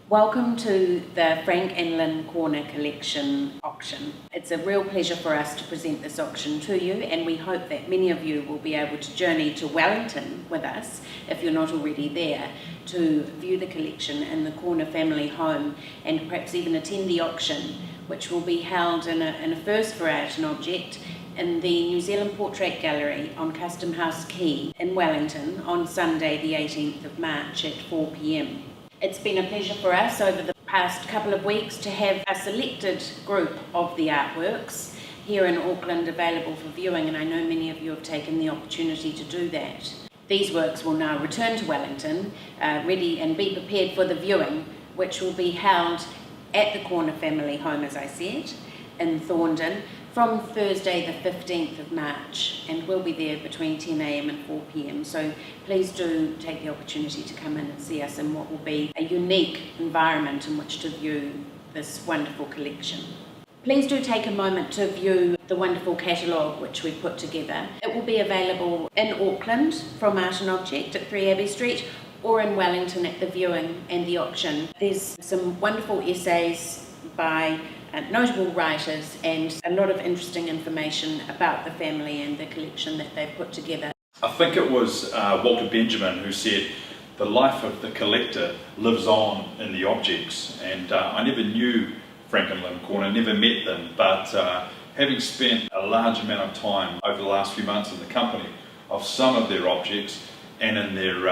Welcome to the Frank and Lynn Corner Collection auction. It's a real pleasure for us to present this auction to you, and we hope that many of you will be able to journey to Wellington with us, if you're not already there, to view the collection in the Corner family home and perhaps even attend the auction, which will be held in a first for Art and Object in the New Zealand Portrait Gallery on Customhouse Quay in Wellington on Sunday the 18th of March at 4 p.m. It's been a pleasure for us over the past couple of weeks to have a selected group of the artworks here in Auckland available for viewing, and I know many of you have taken the opportunity to do that. These works will now return to Wellington, ready and be prepared for the viewing, which will be held at the Corner family home, as I said, in Thorndon from Thursday the 15th of March, and we'll be there between 10 a.m. and 4 p.m. So please do take the opportunity to come in and see us in what will be a unique environment in which to view this wonderful collection. Please do take a moment to view the wonderful catalogue which we've put together. It will be available in Auckland from Art and Object at 3 Abbey Street, or in Wellington at the viewing and the auction. There's some wonderful essays by notable writers and a lot of interesting information about the family and the collection that they've put together. I think it was Walter Benjamin who said, "The life of the collector lives on in the objects," and I never knew Frank and Lynn Corner, never met them, but having spent a large amount of time over the last few months in the company of some of their objects and in their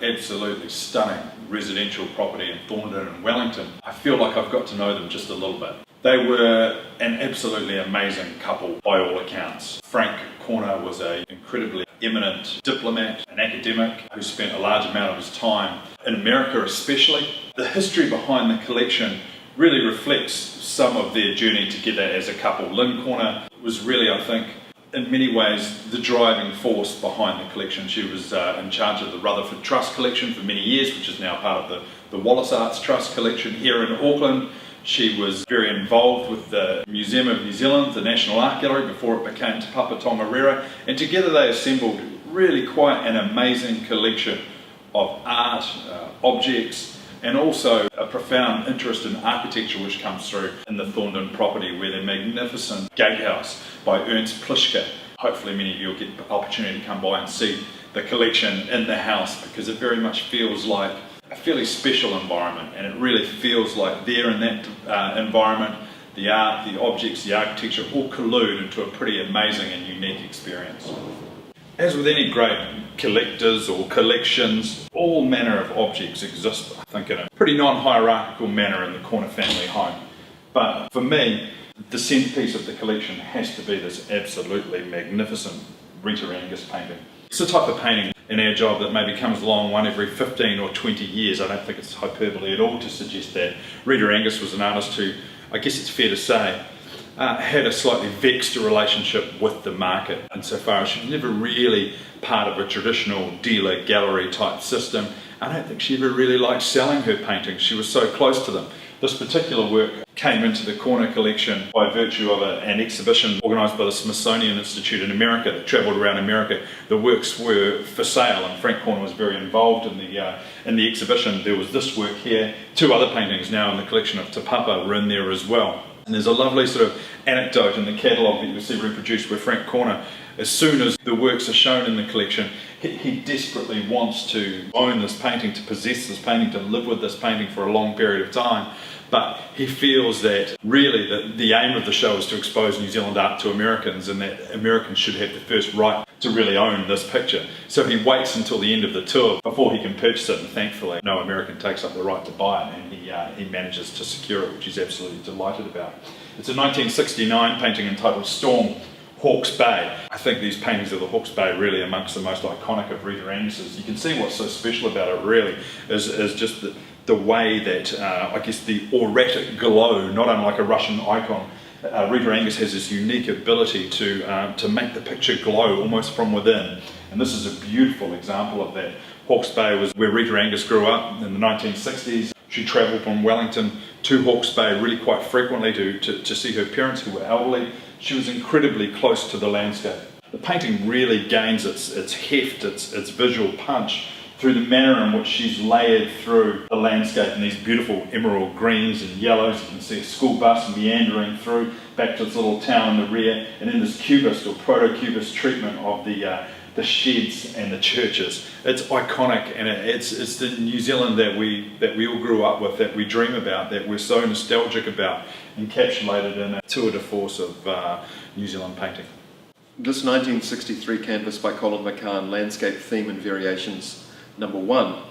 absolutely stunning residential property in Thorndon and Wellington, I feel like I've got to know them just a little bit. They were an absolutely amazing couple by all accounts. Frank Corner was an incredibly eminent diplomat, an academic who spent a large amount of his time in America especially. The history behind the collection really reflects some of their journey together as a couple. Lynn Corner was really, I think, in many ways the driving force behind the collection. She was in charge of the Rutherford Trust collection for many years, which is now part of the Wallace Arts Trust collection here in Auckland. She was very involved with the Museum of New Zealand, the National Art Gallery, before it became Te Papa Tongariro, and together they assembled really quite an amazing collection of art, objects, and also a profound interest in architecture which comes through in the Thorndon property, where the magnificent gatehouse by Ernst Plischke. Hopefully many of you will get the opportunity to come by and see the collection in the house, because it very much feels like a fairly special environment, and it really feels like there in that environment, the art, the objects, the architecture all collude into a pretty amazing and unique experience. As with any great collectors or collections, all manner of objects exist, I think, in a pretty non-hierarchical manner in the Corner family home. But for me, the centerpiece of the collection has to be this absolutely magnificent Rita Angus painting. It's the type of painting in our job that maybe comes along one every 15 or 20 years. I don't think it's hyperbole at all to suggest that. Rita Angus was an artist who, I guess it's fair to say, had a slightly vexed relationship with the market, insofar as she was never really part of a traditional dealer gallery type system. I don't think she ever really liked selling her paintings. She was so close to them. This particular work came into the Corner collection by virtue of an exhibition organised by the Smithsonian Institute in America that travelled around America. The works were for sale, and Frank Corner was very involved in the exhibition. There was this work here. Two other paintings now in the collection of Te Papa were in there as well. And there's a lovely sort of anecdote in the catalogue that you'll see reproduced where Frank Corner, as soon as the works are shown in the collection, he desperately wants to own this painting, to possess this painting, to live with this painting for a long period of time. But he feels that really the aim of the show is to expose New Zealand art to Americans, and that Americans should have the first right to really own this picture. So he waits until the end of the tour before he can purchase it, and thankfully no American takes up the right to buy it, and he manages to secure it, which he's absolutely delighted about. It's a 1969 painting entitled Storm, Hawke's Bay. I think these paintings of the Hawke's Bay really amongst the most iconic of Rita Angus's. You can see what's so special about it really is just the way that, I guess, the auratic glow, not unlike a Russian icon, Rita Angus has this unique ability to make the picture glow almost from within. And this is a beautiful example of that. Hawke's Bay was where Rita Angus grew up in the 1960s. She travelled from Wellington to Hawke's Bay really quite frequently to see her parents, who were elderly. She was incredibly close to the landscape. The painting really gains its heft, its visual punch through the manner in which she's layered through the landscape in these beautiful emerald greens and yellows. You can see a school bus meandering through back to this little town in the rear, and then this cubist or proto-cubist treatment of the sheds and the churches. It's iconic, and it's the New Zealand that we all grew up with, that we dream about, that we're so nostalgic about, encapsulated in a tour de force of New Zealand painting. This 1963 canvas by Colin McCann, Landscape Theme and Variations #1,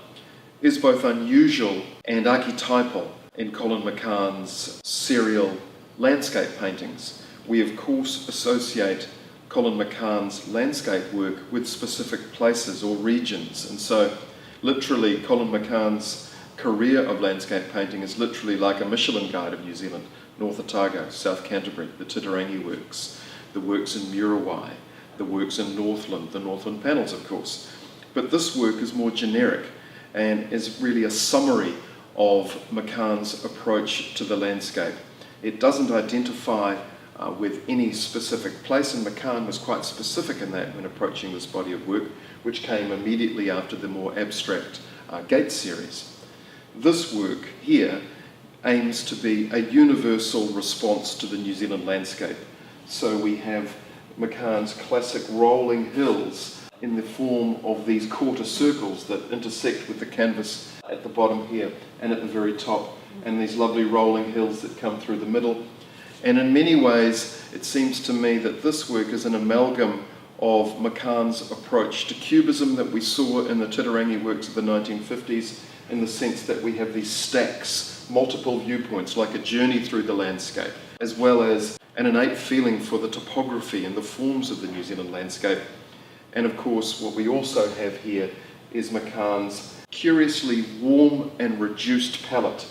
is both unusual and archetypal in Colin McCann's serial landscape paintings. We of course associate Colin McCann's landscape work with specific places or regions, and so literally Colin McCann's career of landscape painting is literally like a Michelin Guide of New Zealand: North Otago, South Canterbury, the Titirangi works, the works in Muriwai, the works in Northland, the Northland panels of course. But this work is more generic and is really a summary of McCann's approach to the landscape. It doesn't identify with any specific place, and McCann was quite specific in that when approaching this body of work, which came immediately after the more abstract Gates series. This work here aims to be a universal response to the New Zealand landscape. So we have McCann's classic rolling hills in the form of these quarter circles that intersect with the canvas at the bottom here and at the very top, and these lovely rolling hills that come through the middle. And in many ways, it seems to me that this work is an amalgam of McCann's approach to cubism that we saw in the Titirangi works of the 1950s, in the sense that we have these stacks, multiple viewpoints, like a journey through the landscape, as well as an innate feeling for the topography and the forms of the New Zealand landscape. And of course, what we also have here is McCann's curiously warm and reduced palette.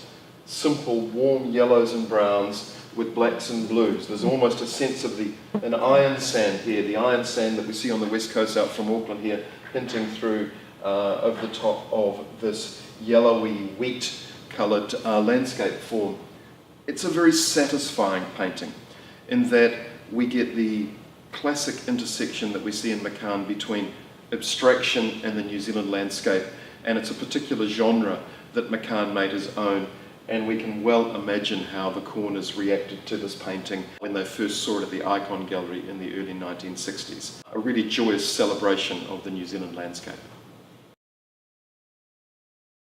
Simple, warm yellows and browns with blacks and blues. There's almost a sense of an iron sand here, the iron sand that we see on the west coast out from Auckland here, hinting through over the top of this yellowy, wheat-coloured landscape form. It's a very satisfying painting in that we get the classic intersection that we see in McCann between abstraction and the New Zealand landscape, and it's a particular genre that McCann made his own, and we can well imagine how the Corners reacted to this painting when they first saw it at the Icon Gallery in the early 1960s. A really joyous celebration of the New Zealand landscape.